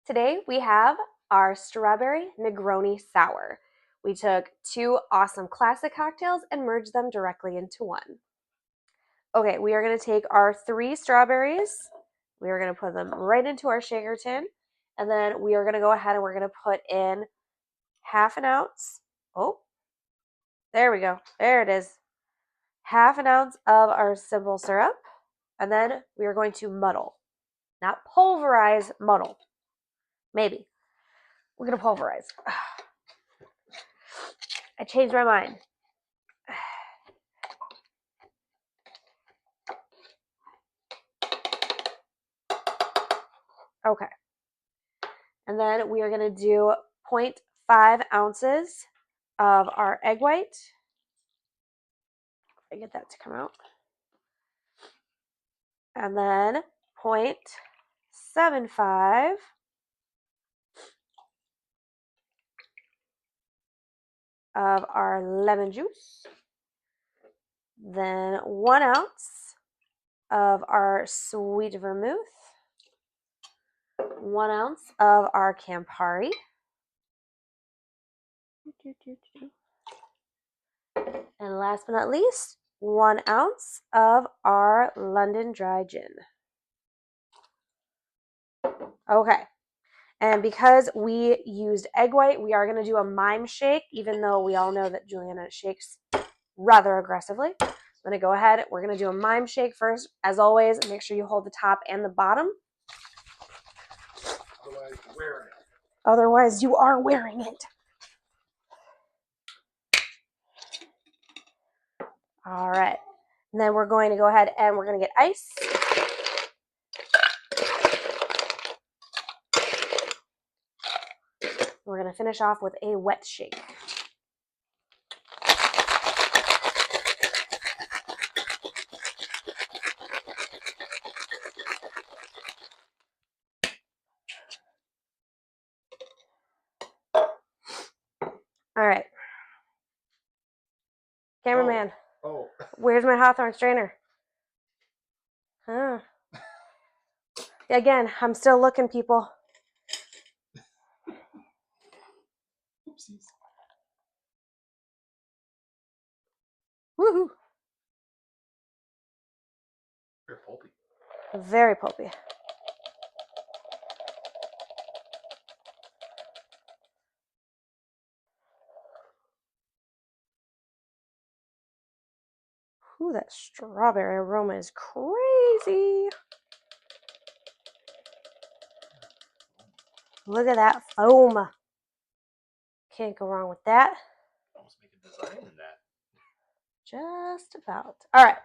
Today we have our strawberry Negroni sour. We took two awesome classic cocktails and merged them directly into one. Okay, we are going to take our 3 strawberries. We are going to put them right into our shaker tin. And then we are going to go ahead and we're going to put in half an ounce. Oh, there we go. There it is. Half an ounce of our simple syrup. And then we are going to muddle. Not pulverize, muddle. Maybe. We're going to pulverize. I changed my mind. Okay. And then we are going to do 0.5 ounces of our egg white. I get that to come out. And then 0.75 of our lemon juice. Then 1 ounce of our sweet vermouth. 1 ounce of our Campari. And last but not least, 1 ounce of our London dry gin. Okay. And because we used egg white, we are going to do a mime shake, even though we all know that Juliana shakes rather aggressively. I'm going to go ahead. We're going to do a mime shake first. As always, make sure you hold the top and the bottom. Otherwise, you are wearing it. All right. And then we're going to go ahead and we're going to get ice. We're going to finish off with a wet shake. All right. Cameraman. Oh. Where's my Hawthorne strainer? Huh. Again, I'm still looking, people. Oopsies. Woohoo. Very pulpy. Very pulpy. Ooh, that strawberry aroma is crazy. Look at that foam. Can't go wrong with that. Almost make a design in that. Just about. All right.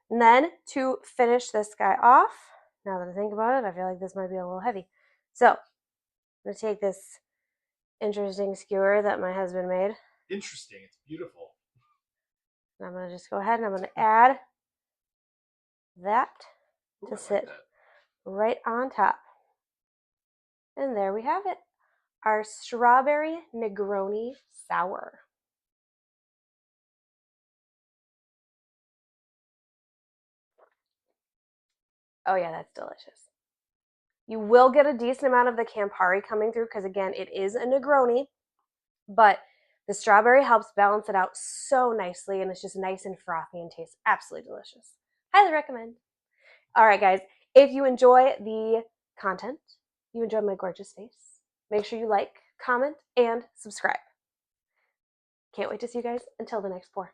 And then to finish this guy off, now that I think about it, I feel like this might be a little heavy. So I'm going to take this interesting skewer that my husband made. Interesting. It's beautiful. And I'm going to just go ahead and I'm going to add that to sit right on top. And there we have it. Our strawberry Negroni sour. Oh yeah, that's delicious. You will get a decent amount of the Campari coming through because again, it is a Negroni, but the strawberry helps balance it out so nicely and it's just nice and frothy and tastes absolutely delicious. Highly recommend. All right, guys, if you enjoy the content, you enjoy my gorgeous face, make sure you like, comment, and subscribe. Can't wait to see you guys until the next pour.